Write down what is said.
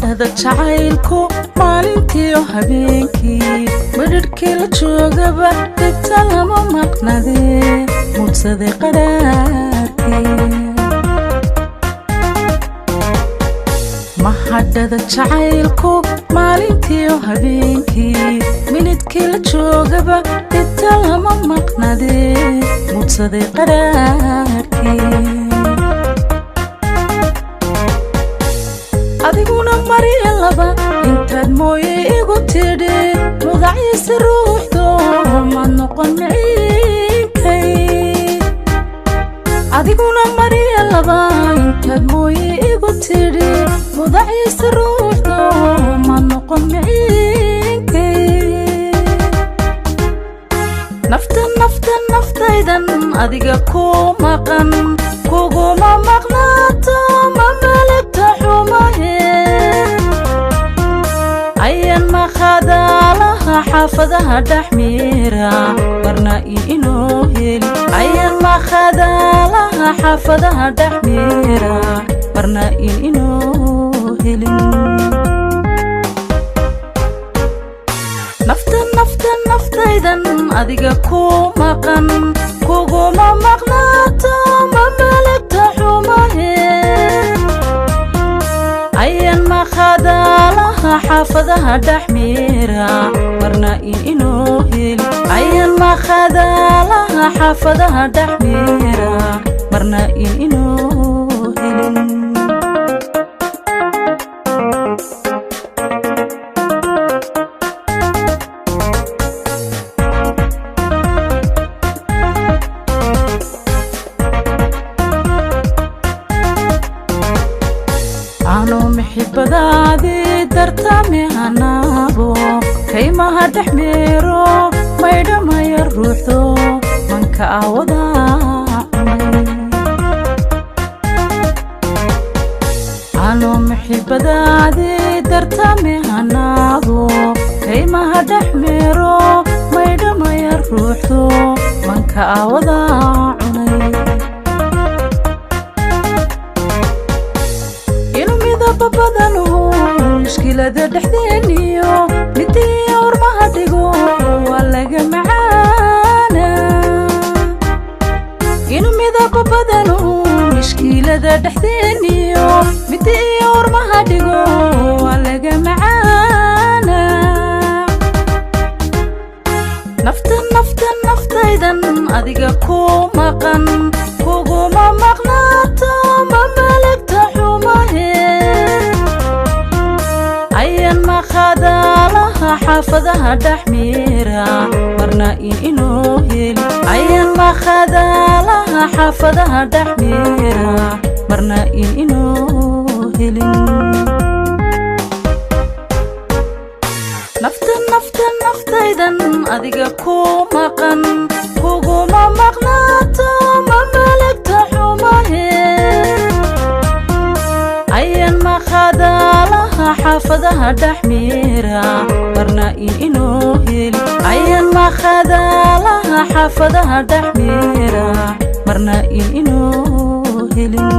hada jacaylku maalintiyo habeenkii midhirhkii la joogaba dhibta lama maqnade mudsaday qadhaarkii mahadhada jacaylku maalintiyo habeenkii midhirhkii la joogaba dhibta lama maqnade mudsaday qadhaarkii adiguna mariya laba intaad mooye igu tidhi mudaciisa ruuxdo ma noqon miciinkay adiguna mariya laba intaad mooye igu tidhi mudaciisa ruuxdo ma noqon miciinkay naftaydan adiga ku maqan kuguma maqnaato ma malagta xumahe ayan maqadaalaha xaafadaha dhaxmiira barna inoo heli ayan maqadaalaha xaafadaha dhaxmiira barna inoo helin naftaydan adiga ku maqan kuguma maqnaato ma malagta xumahe ayan maqadaalaha xaafadaha dhaxmiira barna inoo heli ayan maqadaalaha xaafadaha dhaxmiira barna inoo helin محبادي درتامي هنابو كيما هدحميرو مايدا ما يروحو منك عوضا عنو محبادي درتامي هنابو كيما هدحميرو مايدا ما يروحو منك عوضا babadanu mushkilada dhaxdeeniyo midii urmaha dhigo waa laga macaana inuu midaba badanu mushkilada dhaxdeeniyo midii urmaha dhigo waa laga macaana naftaydan adiga ku maqan kuguma maqnaato ma malagta xumahe ayan maqadaalaha xaafadaha dhaxmiira barna inoo heli ayan maqadaalaha xaafadaha dhaxmiira barna inoo helin naftaydan adiga ku maqan kuguma maqnaato ma malagta xumahe ayan maqadaalaha xaafadaha dhaxmiira barna inoo heli ayan maqadaalaha xaafadaha dhaxmiira barna inoo helin